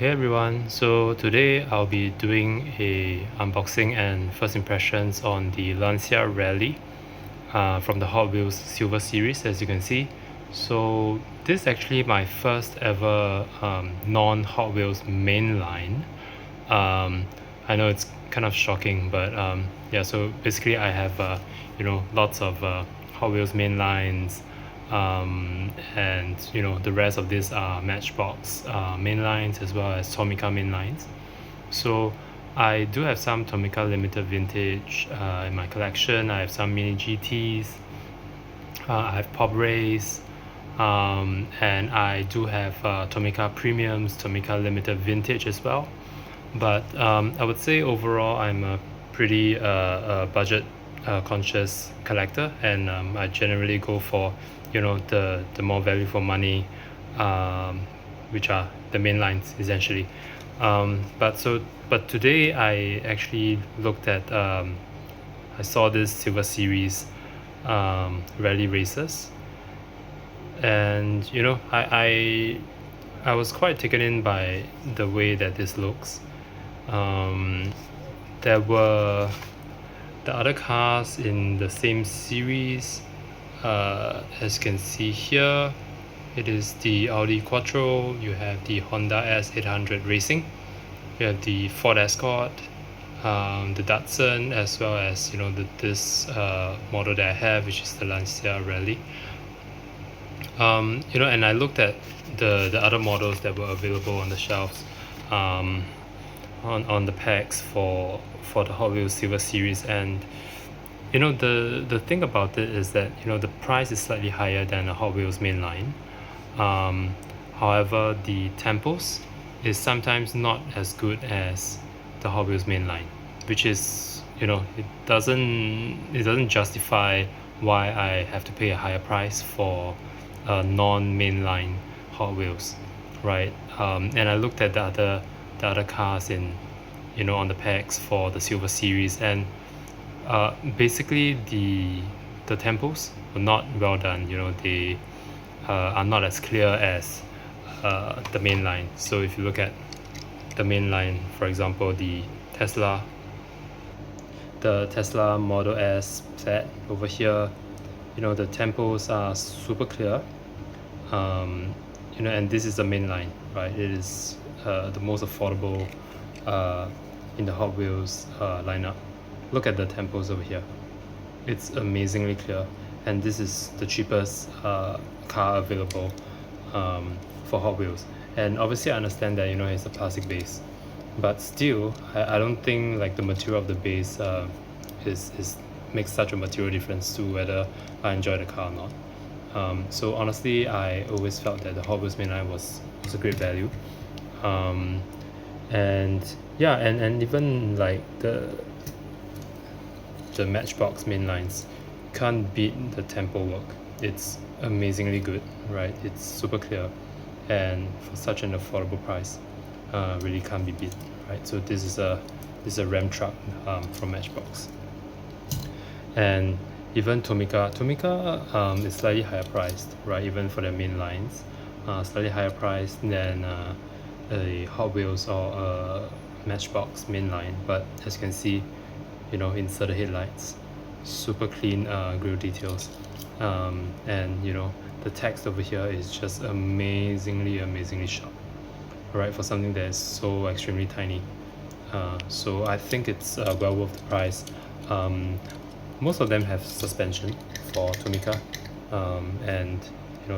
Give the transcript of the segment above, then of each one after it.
Hey everyone, so today I'll be doing a unboxing and first impressions on the Lancia Rally from the Hot Wheels Silver Series, as you can see. So this is actually my first ever non-Hot Wheels mainline. um, I know it's kind of shocking, but yeah, so basically I have lots of Hot Wheels mainlines, and the rest of these are Matchbox mainlines as well as Tomica mainlines. So I do have some Tomica limited vintage in my collection. I have some mini GTs, I have Pop Race, and I do have Tomica premiums, Tomica limited vintage as well. But I would say overall I'm a pretty budget conscious collector, and I generally go for the more value for money, um, which are the main lines essentially. But today I actually looked at I saw this Silver Series rally races, and I was quite taken in by the way that this looks. um, there were the other cars in the same series. As you can see here, it is the Audi Quattro, you have the Honda S800 Racing, you have the Ford Escort, the Datsun, as well as this model that I have, which is the Lancia Rally. And I looked at the other models that were available on the shelves, um, on the packs for the Hot Wheels Silver Series. And the thing about it is that the price is slightly higher than a Hot Wheels mainline. um, However, the tempos is sometimes not as good as the Hot Wheels mainline, which is it doesn't justify why I have to pay a higher price for a non-mainline Hot Wheels, right? And I looked at the other cars in on the packs for the Silver Series, and basically the tempos were not well done. They are not as clear as the main line. So if you look at the main line, for example, the Tesla Model S set over here, the tempos are super clear. And this is the main line, right? It is the most affordable in the Hot Wheels lineup. Look at the tempos over here. It's amazingly clear, and this is the cheapest car available for Hot Wheels. And obviously I understand that it's a plastic base, but still I don't think like the material of the base is makes such a material difference to whether I enjoy the car or not. So honestly, I always felt that the Hot Wheels mainline was a great value. And yeah, and even like the Matchbox mainlines can't beat the tempo work. It's amazingly good, right? It's super clear, and for such an affordable price, really can't be beat, right? So this is a Ram truck from Matchbox. And even Tomica is slightly higher priced, right? Even for their main lines, slightly higher priced than a Hot Wheels or a Matchbox mainline. But as you can see, insert the headlights, super clean grille details, and the text over here is just amazingly sharp, right, for something that is so extremely tiny. So I think it's well worth the price. Most of them have suspension for Tomica, and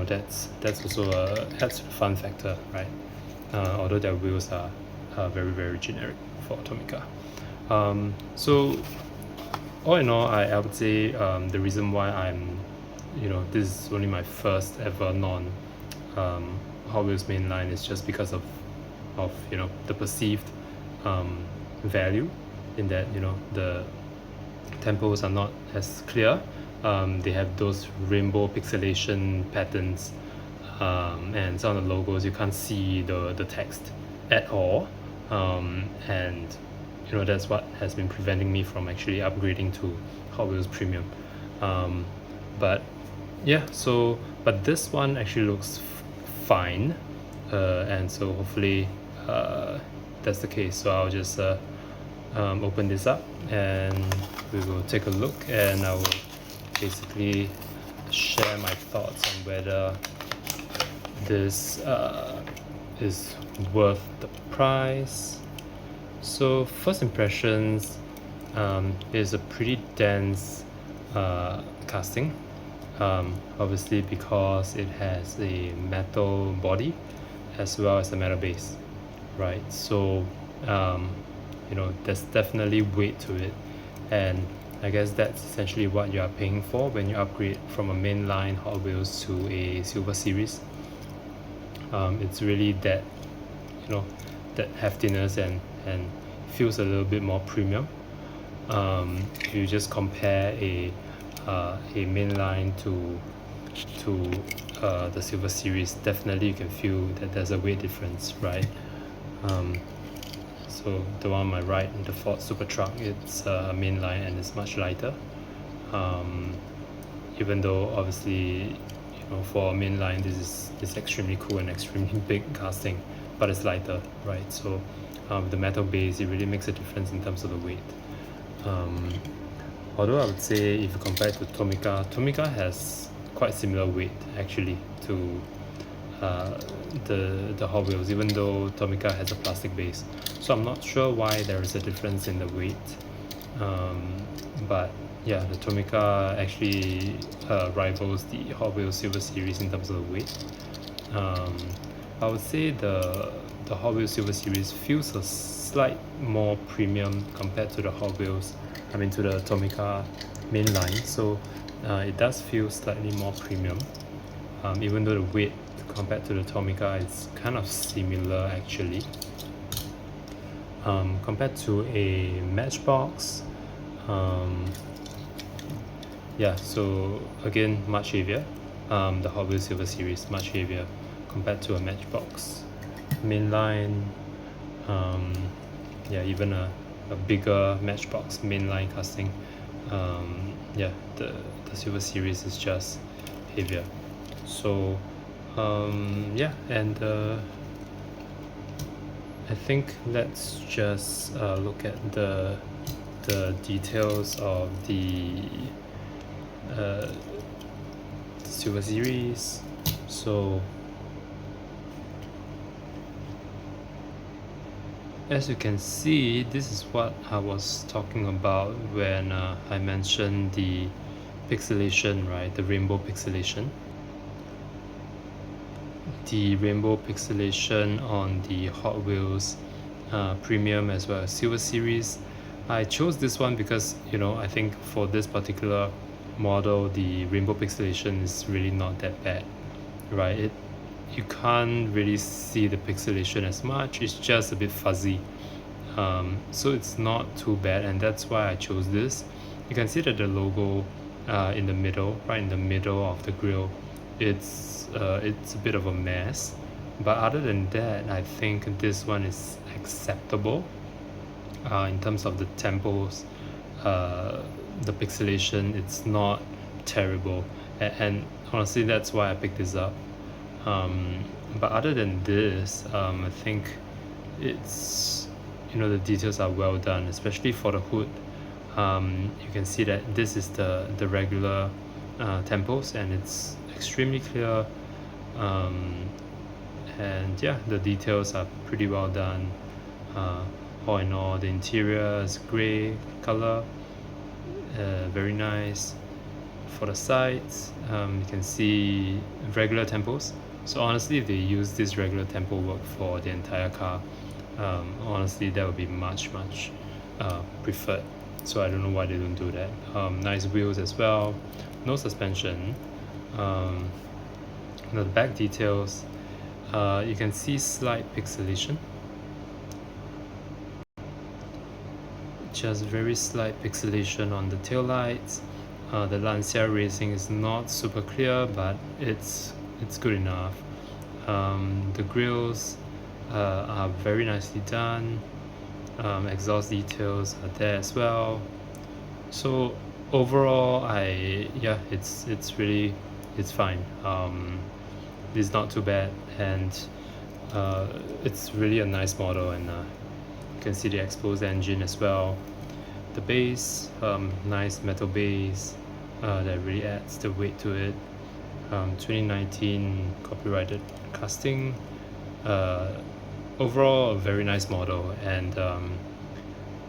that's also adds a fun factor, right? Although their wheels are very generic for Tomica. So all in all, I would say the reason why this is only my first ever non Hot Wheels mainline is just because of the perceived value, in that the tempos are not as clear. They have those rainbow pixelation patterns, and some of the logos you can't see the text at all, and that's what has been preventing me from actually upgrading to Hot Wheels Premium. But yeah, but this one actually looks fine, and so hopefully that's the case. So I'll just open this up and we will take a look, and I will basically share my thoughts on whether this is worth the price. So first impressions, is a pretty dense casting, obviously because it has a metal body as well as a metal base, right? So there's definitely weight to it, and I guess that's essentially what you are paying for when you upgrade from a mainline Hot Wheels to a Silver Series. It's really that that heftiness and feels a little bit more premium. If you just compare a mainline to the Silver Series, definitely you can feel that there's a weight difference, right? So the one on my right, the Ford Super Truck, it's a mainline and it's much lighter. Even though obviously for a mainline this is extremely cool and extremely big casting, but it's lighter, right? So the metal base, it really makes a difference in terms of the weight. Although I would say if you compare it to Tomica has quite similar weight actually to the Hot Wheels, even though Tomica has a plastic base. So I'm not sure why there is a difference in the weight, but yeah, the Tomica actually rivals the Hot Wheels Silver Series in terms of the weight. I would say the Hot Wheels Silver Series feels a slight more premium compared to the Hot Wheels, to the Tomica mainline. So it does feel slightly more premium, even though the weight compared to the Tomica is kind of similar actually. Compared to a Matchbox, so again much heavier. The Hot Wheels Silver Series much heavier compared to a Matchbox mainline. Even a bigger Matchbox mainline casting. The Silver Series is just heavier. So I think let's just look at the details of the Silver Series. So as you can see, this is what I was talking about when I mentioned the pixelation, right? The rainbow pixelation. The rainbow pixelation on the Hot Wheels Premium as well as Silver Series. I chose this one because I think for this particular model the rainbow pixelation is really not that bad, right? You can't really see the pixelation as much, it's just a bit fuzzy, so it's not too bad, and that's why I chose this. You can see that the logo in the middle, right in the middle of the grille, it's a bit of a mess, but other than that I think this one is acceptable. In terms of the tempos, the pixelation, it's not terrible, and honestly that's why I picked this up. But other than this, I think it's the details are well done, especially for the hood. You can see that this is the regular tempos, and it's extremely clear, and the details are pretty well done. All in all, the interior is grey color, very nice. For the sides, you can see regular tempos. So honestly, if they use this regular tempo work for the entire car, honestly that would be much preferred. So I don't know why they don't do that. Nice wheels as well, no suspension. The back details, you can see slight pixelation, just very slight pixelation on the tail lights. The Lancia Racing is not super clear, but it's good enough. The grills are very nicely done. Exhaust details are there as well. So overall, it's fine. It's not too bad, and It's really a nice model, and you can see the exposed engine as well. The base, nice metal base that really adds the weight to it. 2019 copyrighted casting. Overall, a very nice model, and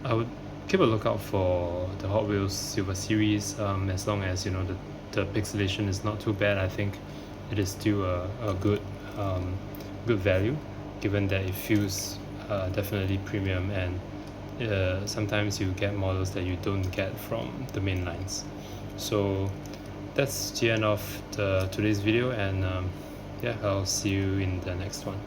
I would keep a lookout for the Hot Wheels Silver Series. As long as the pixelation is not too bad, I think it is still a good value, given that it feels definitely premium, and sometimes you get models that you don't get from the main lines. So that's the end of today's video, and yeah, I'll see you in the next one.